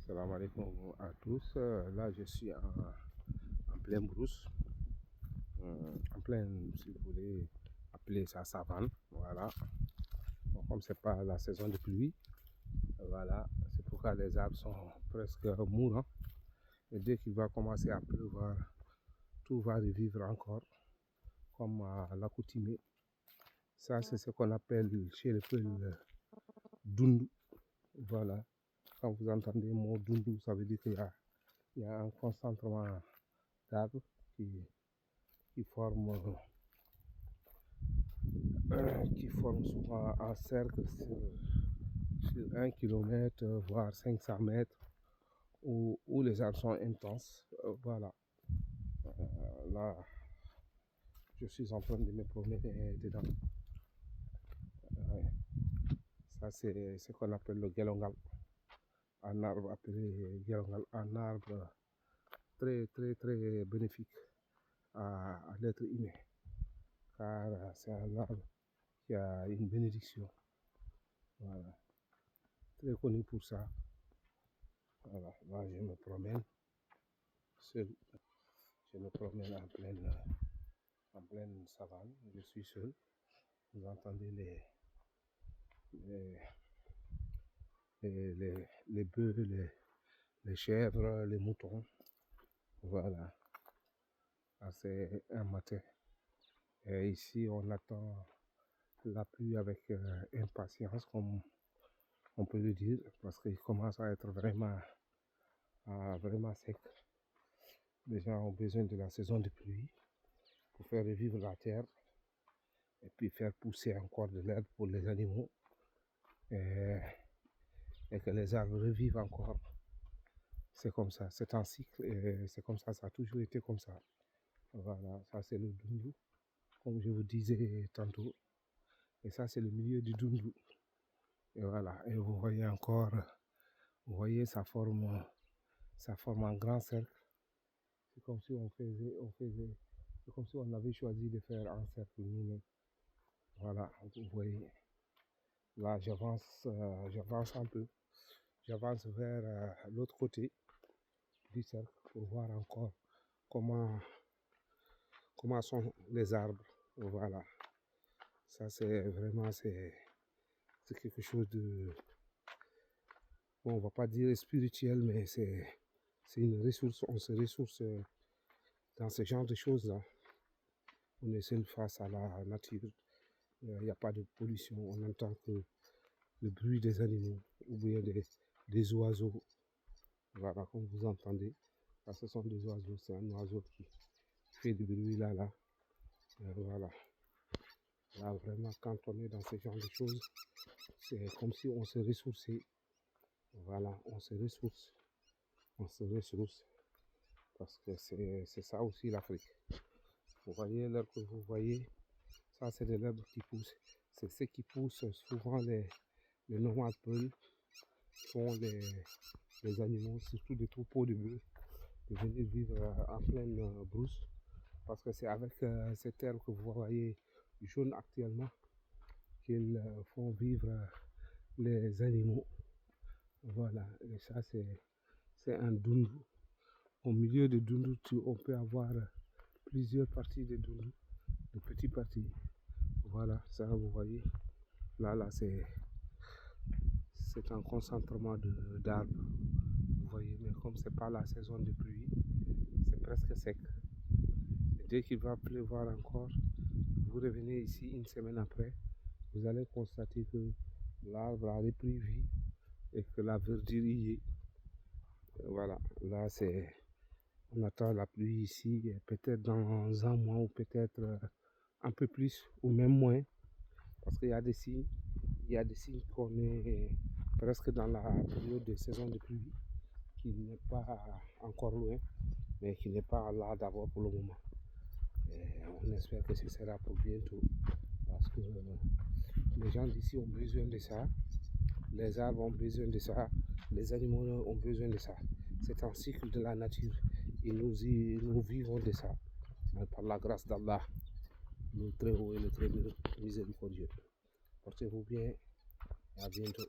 Salam alaikum à tous. Là, je suis en pleine brousse, en pleine, si vous voulez appeler ça savane. Voilà. Bon, comme c'est pas la saison de pluie, voilà, c'est pourquoi les arbres sont presque mourants. Et dès qu'il va commencer à pleuvoir, tout va revivre encore, comme à l'accoutumée. Ça, c'est ce qu'on appelle chez les peuples dundu. Voilà. Quand vous entendez le mot dundu, ça veut dire qu'il y a un concentrement d'arbres qui forment souvent un cercle sur 1 kilomètre, voire 500 mètres, où les arbres sont intenses. Voilà. Là, je suis en train de me promener dedans. Ça, c'est ce qu'on appelle le gelongal. Un arbre appelé gelongal, un arbre très, très, très bénéfique à l'être humain. Car c'est un arbre qui a une bénédiction. Voilà. Très connu pour ça. Voilà. Là, je me promène seul. Je me promène en pleine savane. Je suis seul. Vous entendez les bœufs, les chèvres, les moutons. Voilà. Là, c'est un matin. Et ici, on attend la pluie avec impatience, comme on peut le dire, parce qu'il commence à être vraiment sec. Les gens ont besoin de la saison de pluie pour faire revivre la terre et puis faire pousser encore de l'herbe pour les animaux et que les arbres revivent encore. C'est comme ça, c'est un cycle et c'est comme ça a toujours été comme ça. Voilà, ça c'est le dundu, comme je vous disais tantôt. Et ça c'est le milieu du dundu. Et voilà, et vous voyez encore, ça forme un grand cercle. C'est comme si c'est comme si on avait choisi de faire un cercle nous-mêmes. Voilà, vous voyez. Là, j'avance un peu. J'avance vers l'autre côté du cercle pour voir encore comment sont les arbres. Voilà. Ça, c'est vraiment, c'est quelque chose de, bon, on va pas dire spirituel, mais c'est une ressource. On se ressource dans ce genre de choses-là. On est seul face à la nature. Il n'y a pas de pollution. On entend que le bruit des animaux ou bien des oiseaux. Voilà, comme vous entendez. Là, ce sont des oiseaux. C'est un oiseau qui fait du bruit là. Voilà. Là, vraiment, quand on est dans ce genre de choses, c'est comme si on se ressourçait. Voilà, on se ressource. On se ressource. Parce que c'est ça aussi l'Afrique. Vous voyez l'herbe que vous voyez, ça c'est de l'herbe qui pousse. C'est ce qui pousse souvent les nomades peuls, qui font les animaux, surtout des troupeaux de bœufs, de venir vivre en pleine brousse. Parce que c'est avec cette herbe que vous voyez jaune actuellement qu'ils font vivre les animaux. Voilà, et ça c'est un dundu. Au milieu de dundu, on peut avoir plusieurs parties de dundu, de petites parties. Voilà, ça vous voyez. Là, c'est un concentrement d'arbres. Vous voyez, mais comme c'est pas la saison de pluie, c'est presque sec. Et dès qu'il va pleuvoir encore, vous revenez ici une semaine après, vous allez constater que l'arbre a repris vie et que la verdure y est. Voilà, là on attend la pluie ici, peut-être dans un mois ou peut-être un peu plus ou même moins, parce qu'il y a des signes, qu'on est presque dans la période de saison de pluie, qui n'est pas encore loin, mais qui n'est pas là d'abord pour le moment. Et on espère que ce sera pour bientôt, parce que les gens d'ici ont besoin de ça, les arbres ont besoin de ça, les animaux ont besoin de ça. C'est un cycle de la nature et nous vivons de ça. Par la grâce d'Allah, le très haut et le très miséricordieux. Portez-vous bien et à bientôt.